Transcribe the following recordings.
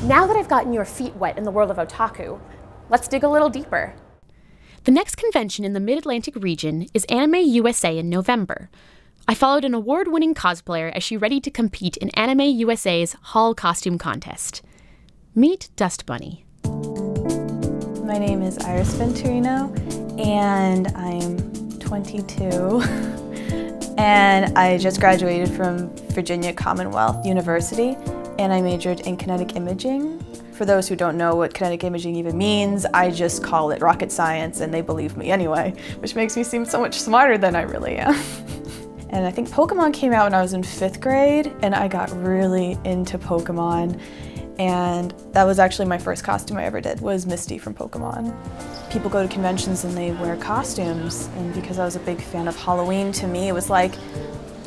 Now that I've gotten your feet wet in the world of otaku, let's dig a little deeper. The next convention in the Mid-Atlantic region is Anime USA in November. I followed an award-winning cosplayer as she readied to compete in Anime USA's Hall Costume Contest. Meet Dust Bunny. My name is Iris Venturino, and I'm 22. And I just graduated from Virginia Commonwealth University, and I majored in kinetic imaging. For those who don't know what kinetic imaging even means, I just call it rocket science, and they believe me anyway, which makes me seem so much smarter than I really am. And I think Pokemon came out when I was in 5th grade, and I got really into Pokemon. And that was actually my first costume I ever did, was Misty from Pokemon. People go to conventions and they wear costumes, and because I was a big fan of Halloween, to me it was like,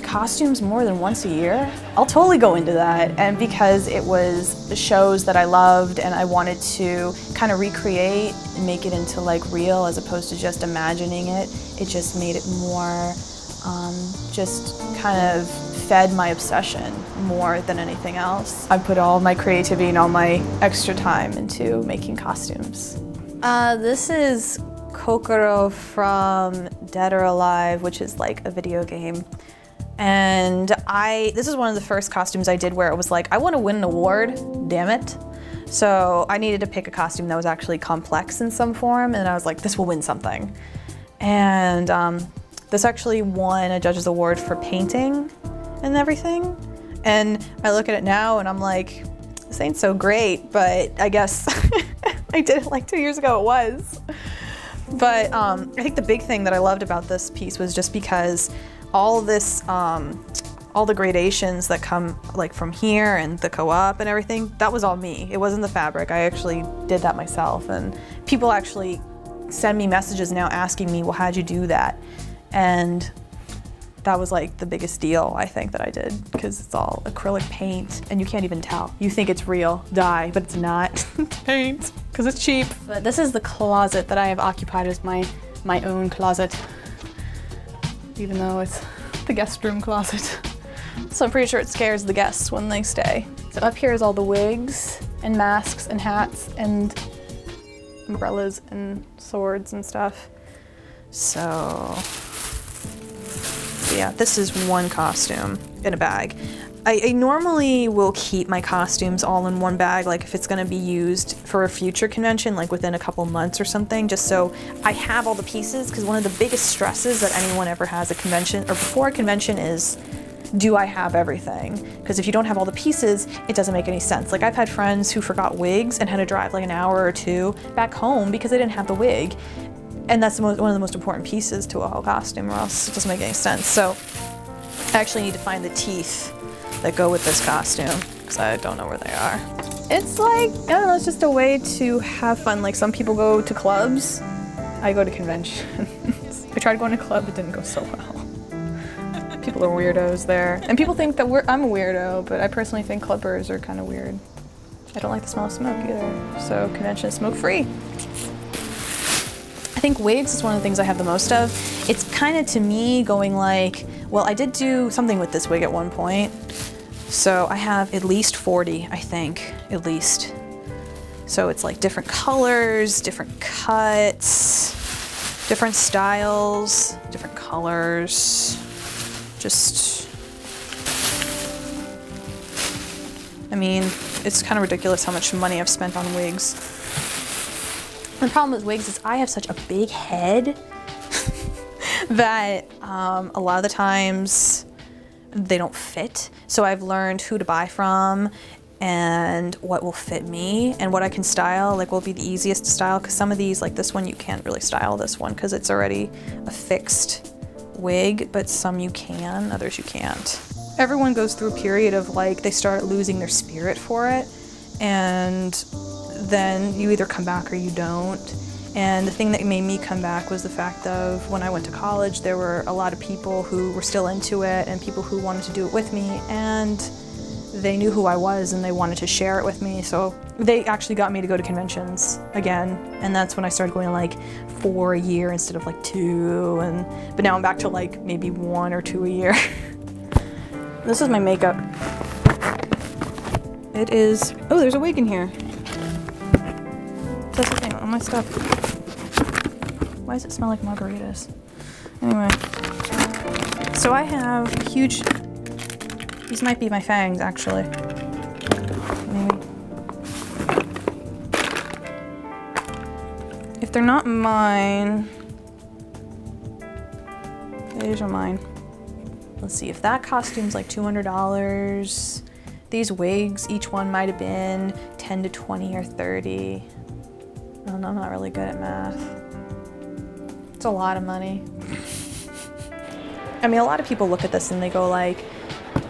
costumes more than once a year? I'll totally go into that. And because it was the shows that I loved and I wanted to kind of recreate and make it into like real as opposed to just imagining it, it just made it more, just kind of fed my obsession more than anything else. I put all my creativity and all my extra time into making costumes. This is Kokoro from Dead or Alive, which is like a video game. And this is one of the first costumes I did where it was like, I want to win an award, damn it. So I needed to pick a costume that was actually complex in some form, and I was like, this will win something. And this actually won a judge's award for painting and everything. And I look at it now and I'm like, this ain't so great, but I guess I did it like 2 years ago, it was. But I think the big thing that I loved about this piece was just because all this, all the gradations that come like from here and the co-op and everything, that was all me. It wasn't the fabric. I actually did that myself, and people actually send me messages now asking me, well, how'd you do that? And that was like the biggest deal I think that I did, because it's all acrylic paint and you can't even tell. You think it's real dye, but it's not. It's paint, because it's cheap. But this is the closet that I have occupied as my own closet, even though it's the guest room closet. So I'm pretty sure it scares the guests when they stay. So up here is all the wigs and masks and hats and umbrellas and swords and stuff. So yeah, this is one costume in a bag. I normally will keep my costumes all in one bag, like if it's gonna be used for a future convention, like within a couple months or something, just so I have all the pieces, because one of the biggest stresses that anyone ever has at convention, or before a convention, is, do I have everything? Because if you don't have all the pieces, it doesn't make any sense. Like I've had friends who forgot wigs and had to drive like an hour or two back home because they didn't have the wig. And that's one of the most important pieces to a whole costume, or else it doesn't make any sense. So I actually need to find the teeth that go with this costume, because I don't know where they are. It's like, I don't know, it's just a way to have fun. Like some people go to clubs, I go to conventions. I tried going to a club, it didn't go so well. People are weirdos there. And people think that I'm a weirdo, but I personally think clubbers are kind of weird. I don't like the smell of smoke either, so convention is smoke-free. I think wigs is one of the things I have the most of. It's kind of, to me, going like, well, I did do something with this wig at one point. So I have at least 40, I think, at least. So it's like different colors, different cuts, different styles, different colors. Just, I mean, it's kind of ridiculous how much money I've spent on wigs. The problem with wigs is I have such a big head that a lot of the times they don't fit. So I've learned who to buy from and what will fit me and what I can style, like will be the easiest to style, because some of these, like this one, you can't really style this one because it's already a fixed wig, but some you can, others you can't. Everyone goes through a period of like, they start losing their spirit for it, and then you either come back or you don't. And the thing that made me come back was the fact of when I went to college, there were a lot of people who were still into it and people who wanted to do it with me, and they knew who I was and they wanted to share it with me. So they actually got me to go to conventions again. And that's when I started going like 4 a year instead of like 2. But now I'm back to like maybe 1 or 2 a year. This is my makeup. It is, oh, there's a wig in here. That's the thing, all my stuff. Why does it smell like margaritas? Anyway, so I have huge, these might be my fangs actually. Maybe. If they're not mine, these are mine. Let's see, if that costume's like $200, these wigs, each one might have been 10 to 20 or 30. I don't know, I'm not really good at math. It's a lot of money. I mean, a lot of people look at this and they go like,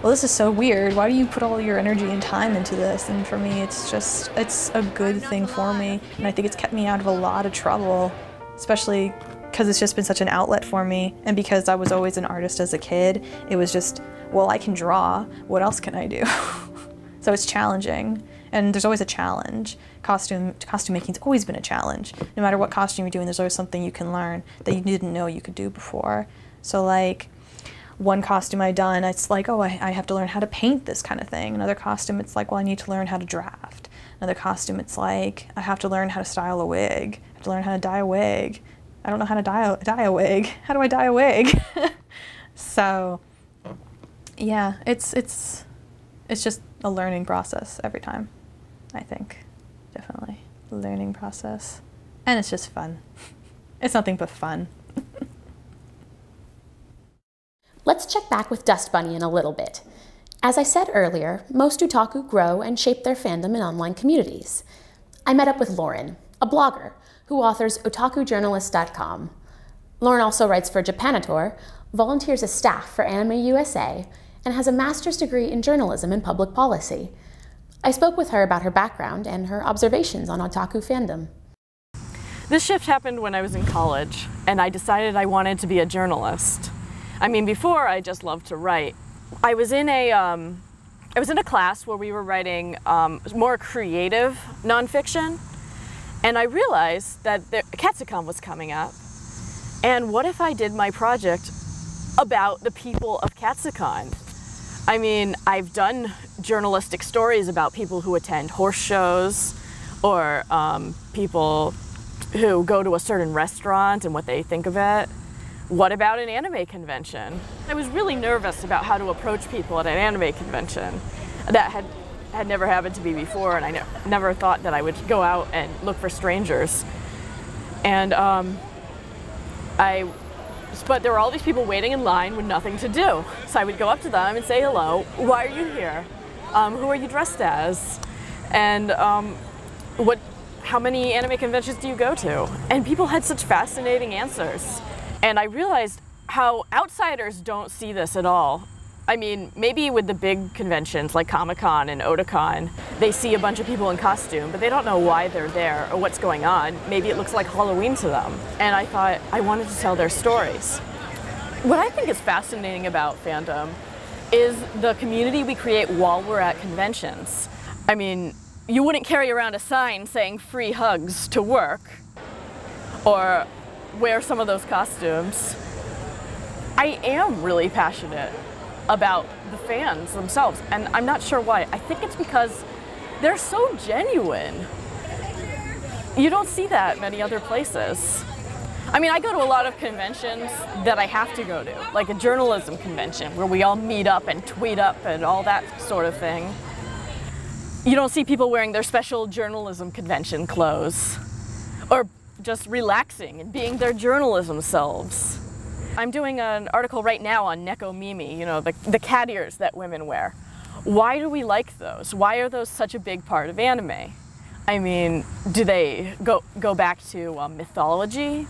well, this is so weird. Why do you put all your energy and time into this? And for me, it's just, it's a good thing for me. And I think it's kept me out of a lot of trouble, especially because it's just been such an outlet for me. And because I was always an artist as a kid, it was just, well, I can draw. What else can I do? So it's challenging. And there's always a challenge. Costume making's always been a challenge. No matter what costume you're doing, there's always something you can learn that you didn't know you could do before. So like, one costume I've done, it's like, oh, I have to learn how to paint this kind of thing. Another costume, it's like, well, I need to learn how to draft. Another costume, it's like, I have to learn how to style a wig. I have to learn how to dye a wig. I don't know how to dye a wig. How do I dye a wig? So, yeah, it's just a learning process every time, I think. Definitely a learning process. And it's just fun. It's nothing but fun. Let's check back with Dust Bunny in a little bit. As I said earlier, most otaku grow and shape their fandom in online communities. I met up with Lauren, a blogger, who authors otakujournalist.com. Lauren also writes for Japanator, volunteers as staff for Anime USA, and has a master's degree in journalism and public policy. I spoke with her about her background and her observations on otaku fandom. This shift happened when I was in college, and I decided I wanted to be a journalist. I mean, before I just loved to write. I was in a class where we were writing more creative nonfiction, and I realized that Katsucon was coming up. And what if I did my project about the people of Katsucon? I mean, I've done journalistic stories about people who attend horse shows, or people who go to a certain restaurant and what they think of it. What about an anime convention? I was really nervous about how to approach people at an anime convention. That had never happened to me before, and I never thought that I would go out and look for strangers. And but there were all these people waiting in line with nothing to do. So I would go up to them and say hello. Why are you here? Who are you dressed as? And how many anime conventions do you go to? And people had such fascinating answers. And I realized how outsiders don't see this at all. I mean, maybe with the big conventions like Comic-Con and Otakon, they see a bunch of people in costume, but they don't know why they're there or what's going on. Maybe it looks like Halloween to them. And I thought I wanted to tell their stories. What I think is fascinating about fandom is the community we create while we're at conventions. I mean, you wouldn't carry around a sign saying free hugs to work, or wear some of those costumes. I am really passionate about the fans themselves, and I'm not sure why. I think it's because they're so genuine. You don't see that many other places. I mean, I go to a lot of conventions that I have to go to, like a journalism convention where we all meet up and tweet up and all that sort of thing. You don't see people wearing their special journalism convention clothes, or just relaxing and being their journalism selves. I'm doing an article right now on Nekomimi, you know, the cat ears that women wear. Why do we like those? Why are those such a big part of anime? I mean, do they go back to mythology?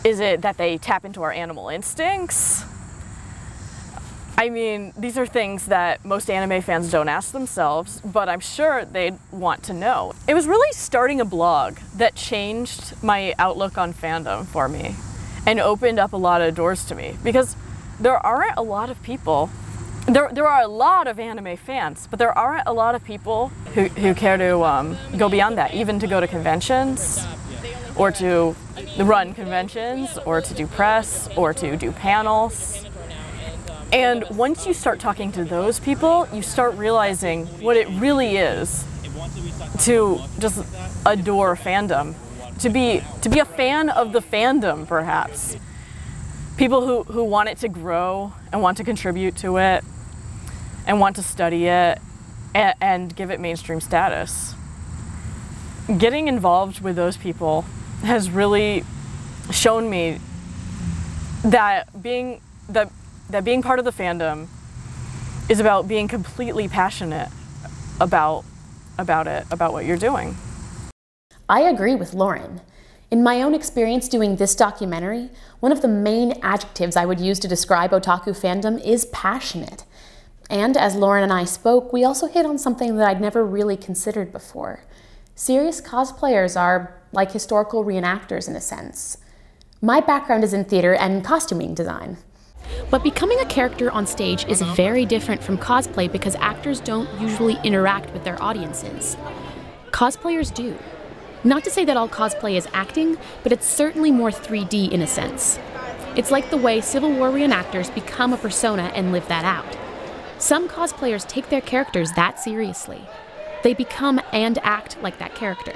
Is it that they tap into our animal instincts? I mean, these are things that most anime fans don't ask themselves, but I'm sure they'd want to know. It was really starting a blog that changed my outlook on fandom for me and opened up a lot of doors to me, because there aren't a lot of people, there are a lot of anime fans, but there aren't a lot of people who care to go beyond that, even to go to conventions, or to run conventions, or to do press, or to do panels. And once you start talking to those people, you start realizing what it really is to just adore fandom, to be a fan of the fandom, perhaps. People who want it to grow and want to contribute to it and want to study it and give it mainstream status. Getting involved with those people has really shown me that being part of the fandom is about being completely passionate about what you're doing. I agree with Lauren. In my own experience doing this documentary, one of the main adjectives I would use to describe otaku fandom is passionate. And as Lauren and I spoke, we also hit on something that I'd never really considered before. Serious cosplayers are like historical reenactors in a sense. My background is in theater and costuming design. But becoming a character on stage is very different from cosplay because actors don't usually interact with their audiences. Cosplayers do. Not to say that all cosplay is acting, but it's certainly more 3D in a sense. It's like the way Civil War reenactors become a persona and live that out. Some cosplayers take their characters that seriously. They become and act like that character.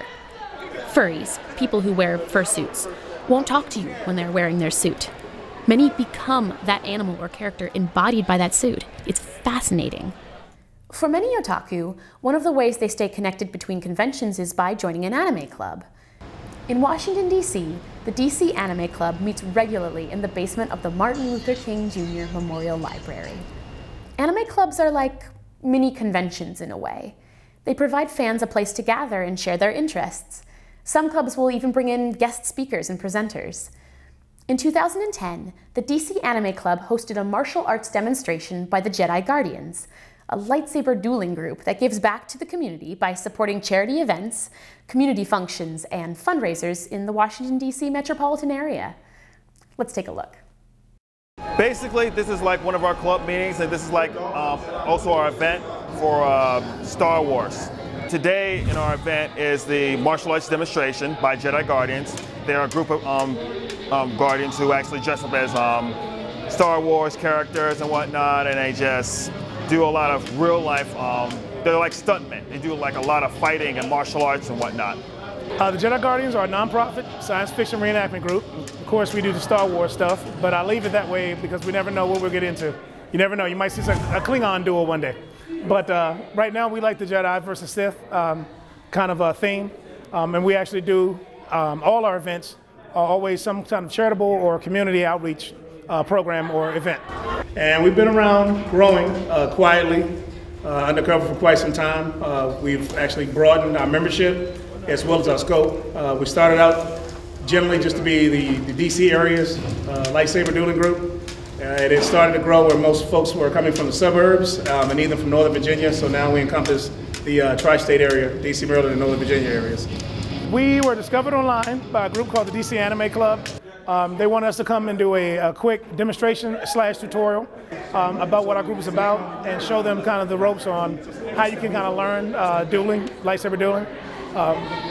Furries, people who wear fursuits, won't talk to you when they're wearing their suit. Many become that animal or character embodied by that suit. It's fascinating. For many otaku, one of the ways they stay connected between conventions is by joining an anime club. In Washington, D.C., the DC Anime Club meets regularly in the basement of the Martin Luther King Jr. Memorial Library. Anime clubs are like mini conventions in a way. They provide fans a place to gather and share their interests. Some clubs will even bring in guest speakers and presenters. In 2010, the DC Anime Club hosted a martial arts demonstration by the Jedi Guardians, a lightsaber dueling group that gives back to the community by supporting charity events, community functions, and fundraisers in the Washington, D.C. metropolitan area. Let's take a look. Basically, this is like one of our club meetings, and this is like also our event for Star Wars. Today in our event is the martial arts demonstration by Jedi Guardians. They're a group of Guardians who actually dress up as Star Wars characters and whatnot, and they just do a lot of real life, they're like stuntmen. They do like a lot of fighting and martial arts and whatnot. The Jedi Guardians are a non-profit science fiction reenactment group. Of course, we do the Star Wars stuff, but I leave it that way because we never know what we'll get into. You never know, you might see a Klingon duel one day. But right now, we like the Jedi versus Sith kind of a theme. And we actually do, all our events are always some kind of charitable or community outreach program or event. And we've been around growing quietly, undercover for quite some time. We've actually broadened our membership as well as our scope. We started out generally just to be the DC area's lightsaber dueling group. And it started to grow where most folks were coming from the suburbs and even from Northern Virginia. So now we encompass the tri-state area, DC, Maryland, and Northern Virginia areas. We were discovered online by a group called the DC Anime Club. They wanted us to come and do a quick demonstration / tutorial about what our group is about and show them kind of the ropes on how you can kind of learn dueling, lightsaber dueling.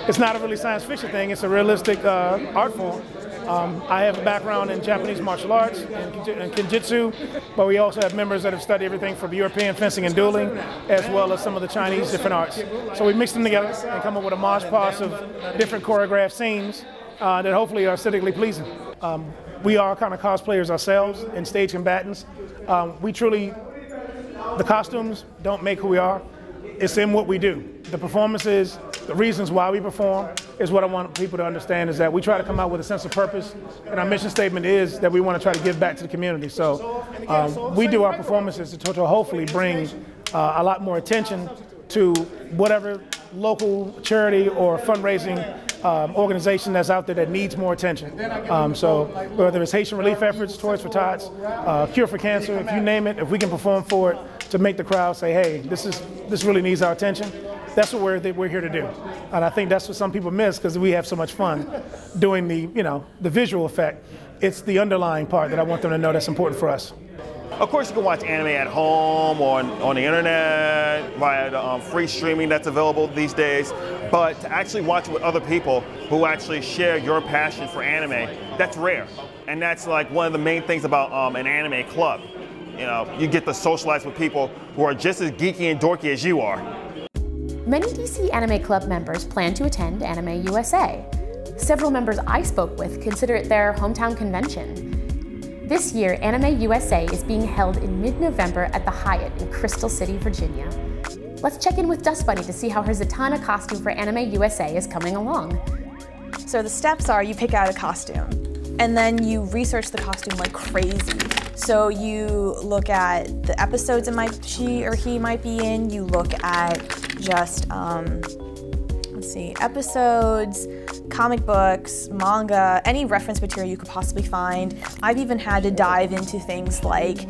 It's not a really science fiction thing, it's a realistic art form. I have a background in Japanese martial arts and Kenjutsu, but we also have members that have studied everything from European fencing and dueling, as well as some of the Chinese different arts. So we mix them together and come up with a mosh posh of different choreographed scenes that hopefully are aesthetically pleasing. We are kind of cosplayers ourselves and stage combatants. We truly, the costumes don't make who we are. It's in what we do. The performances, the reasons why we perform is what I want people to understand, is that we try to come out with a sense of purpose, and our mission statement is that we want to try to give back to the community. So we do our performances to hopefully bring a lot more attention to whatever local charity or fundraising organization that's out there that needs more attention. So whether it's Haitian relief efforts, Toys for Tots, Cure for Cancer, if you name it, if we can perform for it to make the crowd say, hey, this really needs our attention, that's what we're here to do. And I think that's what some people miss because we have so much fun doing the visual effect. It's the underlying part that I want them to know that's important for us. Of course, you can watch anime at home or on the internet via the free streaming that's available these days. But to actually watch it with other people who actually share your passion for anime, that's rare. And that's like one of the main things about an anime club. you get to socialize with people who are just as geeky and dorky as you are. Many DC Anime Club members plan to attend Anime USA. Several members I spoke with consider it their hometown convention. This year, Anime USA is being held in mid-November at the Hyatt in Crystal City, Virginia. Let's check in with Dust Bunny to see how her Zatanna costume for Anime USA is coming along. So the steps are you pick out a costume, and then you research the costume like crazy. So you look at the episodes she or he might be in, you look at just, let's see, episodes, comic books, manga, any reference material you could possibly find. I've even had to dive into things like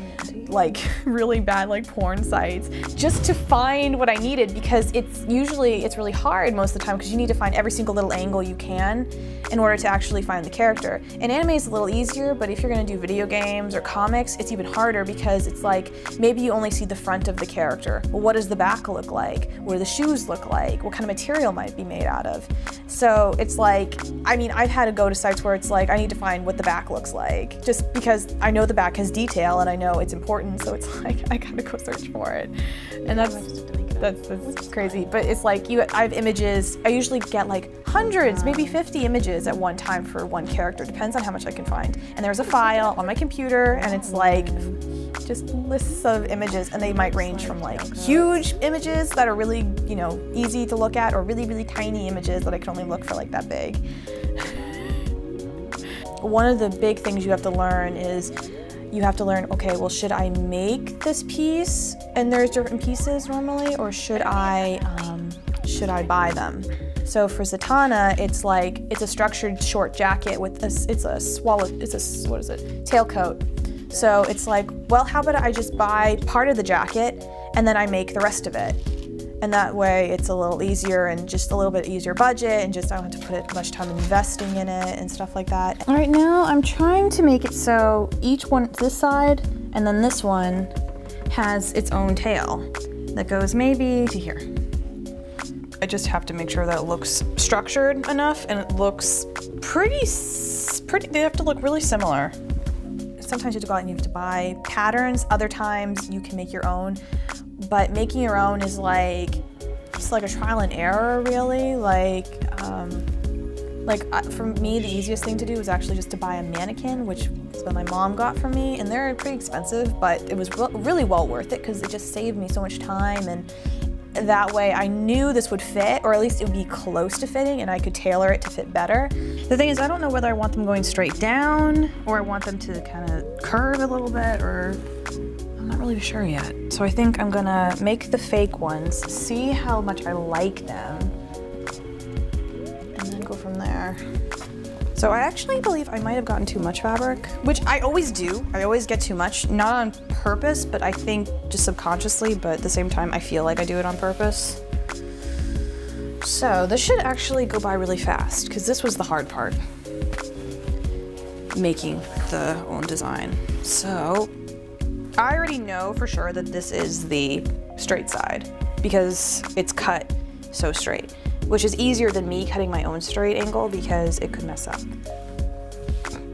really bad porn sites just to find what I needed, because it's really hard most of the time because you need to find every single little angle you can in order to actually find the character. And anime is a little easier, but if you're gonna do video games or comics, it's even harder because it's like maybe you only see the front of the character. Well, what does the back look like? What do the shoes look like? What kind of material might be made out of? So it's like, I mean, I've had to go to sites where it's like I need to find what the back looks like just because I know the back has detail and I know it's important, so it's like I gotta go search for it. And that's crazy. But it's like I have images, I usually get like hundreds, maybe 50 images at one time for one character, depends on how much I can find. And there's a file on my computer and it's like just lists of images, and they might range from like huge images that are really, easy to look at, or really, really tiny images that I can only look for like that big. One of the big things you have to learn is you have to learn, okay, well, should I make this piece and there's different pieces normally, or should I buy them? So for Zatanna, it's a structured short jacket with tailcoat. So it's like, well, how about I just buy part of the jacket and then I make the rest of it? And that way it's a little easier and just a little bit easier budget, and just I don't have to put much time investing in it and stuff like that. All right, now I'm trying to make it so each one, this side and then this one, has its own tail that goes maybe to here. I just have to make sure that it looks structured enough and it looks pretty, they have to look really similar. Sometimes you have to go out and you have to buy patterns, other times you can make your own. But making your own is it's like a trial and error, really. For me, the easiest thing to do was actually just to buy a mannequin, which is what my mom got for me, and they're pretty expensive, but it was really well worth it because it just saved me so much time, and that way I knew this would fit, or at least it would be close to fitting, and I could tailor it to fit better. The thing is, I don't know whether I want them going straight down, or I want them to kind of curve a little bit, or I'm not really sure yet. So I think I'm gonna make the fake ones, see how much I like them, and then go from there. So I actually believe I might have gotten too much fabric, which I always do. I always get too much, not on purpose, but I think just subconsciously, but at the same time, I feel like I do it on purpose. So this should actually go by really fast, because this was the hard part, making the own design. So I already know for sure that this is the straight side because it's cut so straight, which is easier than me cutting my own straight angle because it could mess up.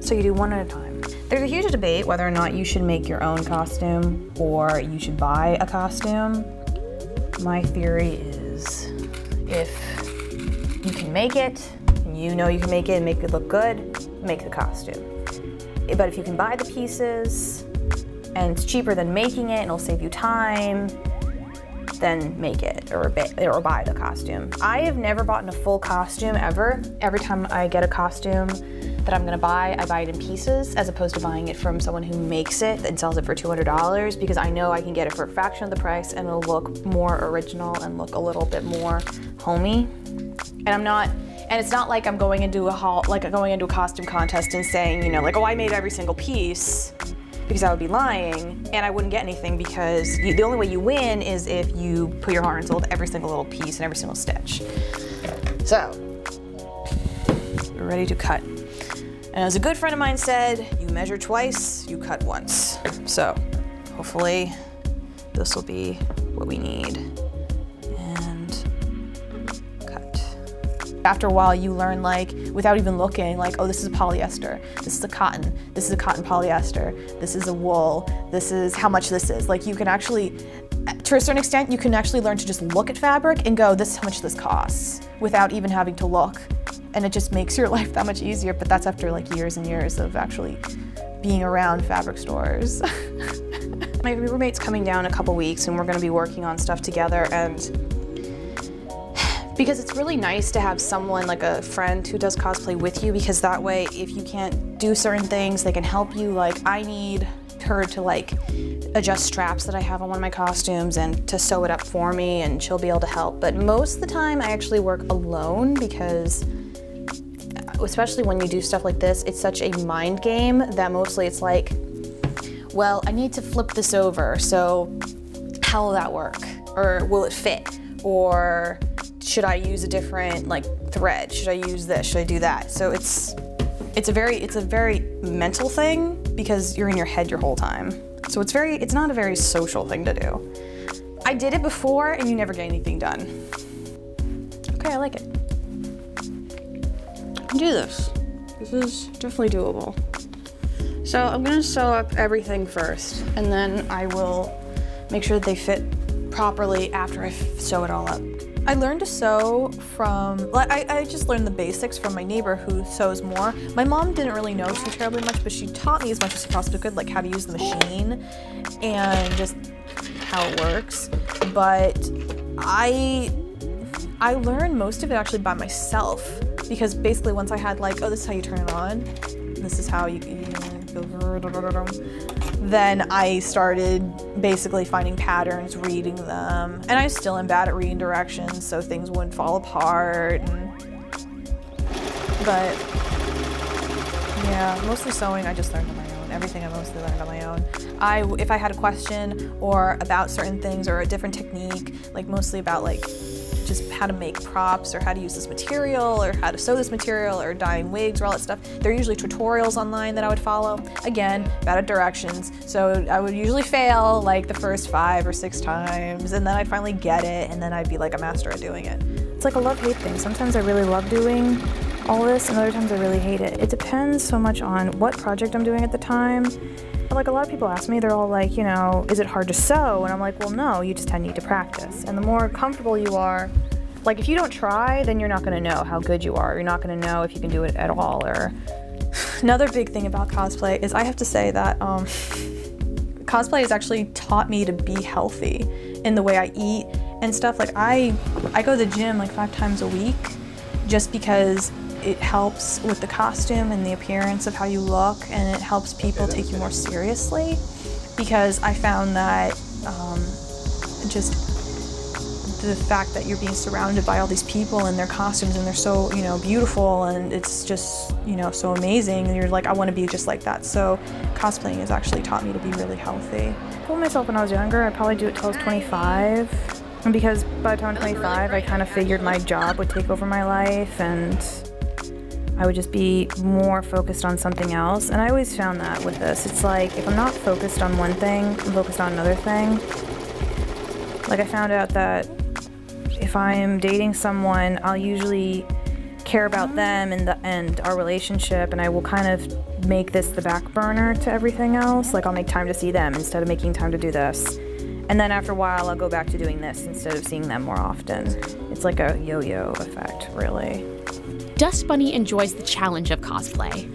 So you do one at a time. There's a huge debate whether or not you should make your own costume or you should buy a costume. My theory is if you can make it, and you know you can make it and make it look good, make the costume. But if you can buy the pieces, and it's cheaper than making it and it'll save you time, then make it or buy the costume. I have never bought a full costume ever. Every time I get a costume that I'm gonna buy, I buy it in pieces as opposed to buying it from someone who makes it and sells it for $200 because I know I can get it for a fraction of the price and it'll look more original and look a little bit more homey. And it's not like I'm going into a costume contest and saying, oh, I made every single piece, because I would be lying and I wouldn't get anything, because the only way you win is if you put your heart and soul to every single little piece and every single stitch. So, we're ready to cut. And as a good friend of mine said, you measure twice, you cut once. So, hopefully this will be what we need. And cut. After a while, you learn, like, without even looking, like, oh, this is a polyester, this is a cotton polyester, this is a wool, this is how much this is. Like, you can actually, to a certain extent, you can actually learn to just look at fabric and go, this is how much this costs, without even having to look. And it just makes your life that much easier, but that's after like years and years of actually being around fabric stores. My roommate's coming down in a couple weeks and we're gonna be working on stuff together, and because it's really nice to have someone, like a friend who does cosplay with you, because that way if you can't do certain things, they can help you. Like, I need her to like adjust straps that I have on one of my costumes and to sew it up for me, and she'll be able to help. But most of the time I actually work alone, because especially when you do stuff like this, it's such a mind game that mostly it's like, well, I need to flip this over, so how will that work? Or will it fit? Or should I use a different like thread? Should I use this? Should I do that? So it's a very mental thing, because you're in your head your whole time. So it's not a very social thing to do. I did it before and you never get anything done. Okay, I like it. Do this. This is definitely doable. So I'm gonna sew up everything first, and then I will make sure that they fit properly after I sew it all up. I learned to sew from, I just learned the basics from my neighbor who sews more. My mom didn't really know too terribly much, but she taught me as much as she possibly could, like how to use the machine and just how it works. But I learned most of it actually by myself, because basically once I had like, oh, this is how you turn it on, this is how you then I started basically finding patterns, reading them, and I still am bad at reading directions, so things wouldn't fall apart. But yeah, mostly sewing I just learned on my own. Everything I mostly learned on my own. If I had a question or about certain things or a different technique, like mostly about like just how to make props or how to use this material or how to sew this material or dyeing wigs or all that stuff. There are usually tutorials online that I would follow. Again, bad at directions, so I would usually fail like the first 5 or 6 times, and then I'd finally get it, and then I'd be like a master at doing it. It's like a love-hate thing. Sometimes I really love doing all this, and other times I really hate it. It depends so much on what project I'm doing at the time. Like, a lot of people ask me, they're all like, you know, is it hard to sew? And I'm like, well, no, you just need to practice. And the more comfortable you are, like, if you don't try, then you're not gonna know how good you are. You're not gonna know if you can do it at all. Or another big thing about cosplay is I have to say that cosplay has actually taught me to be healthy in the way I eat and stuff. Like, I go to the gym like 5 times a week just because it helps with the costume and the appearance of how you look, and it helps people take you more seriously, because I found that just the fact that you're being surrounded by all these people in their costumes and they're so, you know, beautiful, and it's just, you know, so amazing, and you're like, I want to be just like that. So cosplaying has actually taught me to be really healthy. I told myself when I was younger I'd probably do it till I was 25, and because by the time I'm 25 I kind of figured my job would take over my life and I would just be more focused on something else. And I always found that with this, it's like, if I'm not focused on one thing, I'm focused on another thing. Like, I found out that if I'm dating someone, I'll usually care about them and our relationship, and I will kind of make this the back burner to everything else. Like, I'll make time to see them instead of making time to do this. And then after a while, I'll go back to doing this instead of seeing them more often. It's like a yo-yo effect, really. Dust Bunny enjoys the challenge of cosplay.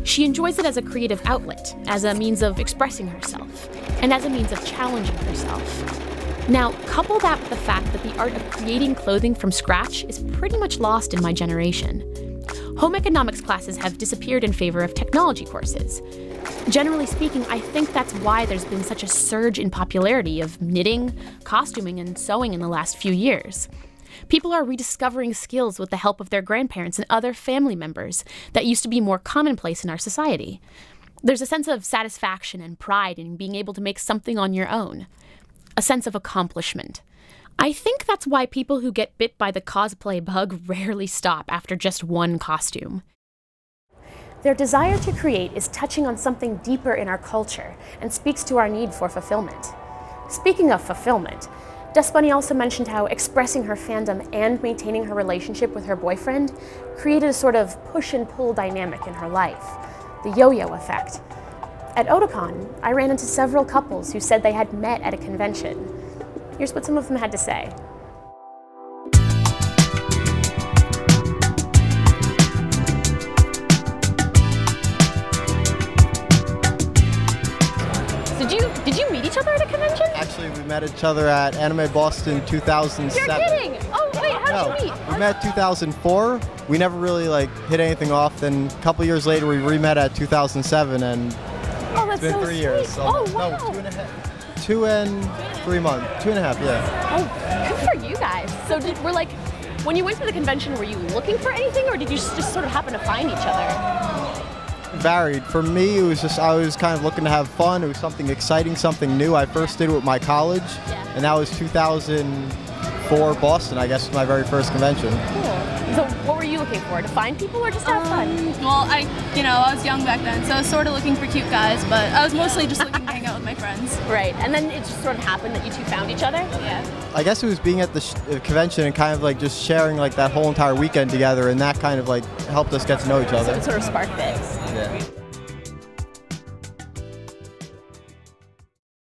She enjoys it as a creative outlet, as a means of expressing herself, and as a means of challenging herself. Now, couple that with the fact that the art of creating clothing from scratch is pretty much lost in my generation. Home economics classes have disappeared in favor of technology courses. Generally speaking, I think that's why there's been such a surge in popularity of knitting, costuming, and sewing in the last few years. People are rediscovering skills with the help of their grandparents and other family members that used to be more commonplace in our society. There's a sense of satisfaction and pride in being able to make something on your own, a sense of accomplishment. I think that's why people who get bit by the cosplay bug rarely stop after just one costume. Their desire to create is touching on something deeper in our culture and speaks to our need for fulfillment. Speaking of fulfillment, Dust Bunny also mentioned how expressing her fandom and maintaining her relationship with her boyfriend created a sort of push and pull dynamic in her life, the yo-yo effect. At Otakon, I ran into several couples who said they had met at a convention. Here's what some of them had to say. Did you meet each other at a convention? Actually, we met each other at Anime Boston 2007. You're kidding! Oh, wait, how did you meet? We met 2004. We never really hit anything off. Then a couple years later, we re-met at 2007, and that's it's been so 3 years. sweet. So, Oh, wow. No, 2.5. 2 and 3 months. 2.5, yeah. Oh, good for you guys. So when you went to the convention, were you looking for anything, or did you just sort of happen to find each other? Varied. For me, it was just I was kind of looking to have fun. It was something exciting, something new. I first did it with my college, and that was 2004 Boston, I guess, was my very first convention. Cool. So what were you looking for? To find people or just to have fun? Well, I was young back then, so I was sort of looking for cute guys, but I was mostly just looking to hang out with my friends. Right, and then it just sort of happened that you two found each other? Yeah. I guess it was being at the convention and kind of just sharing that whole entire weekend together, and that kind of helped us get to know each other. So it sort of sparked it. Yeah.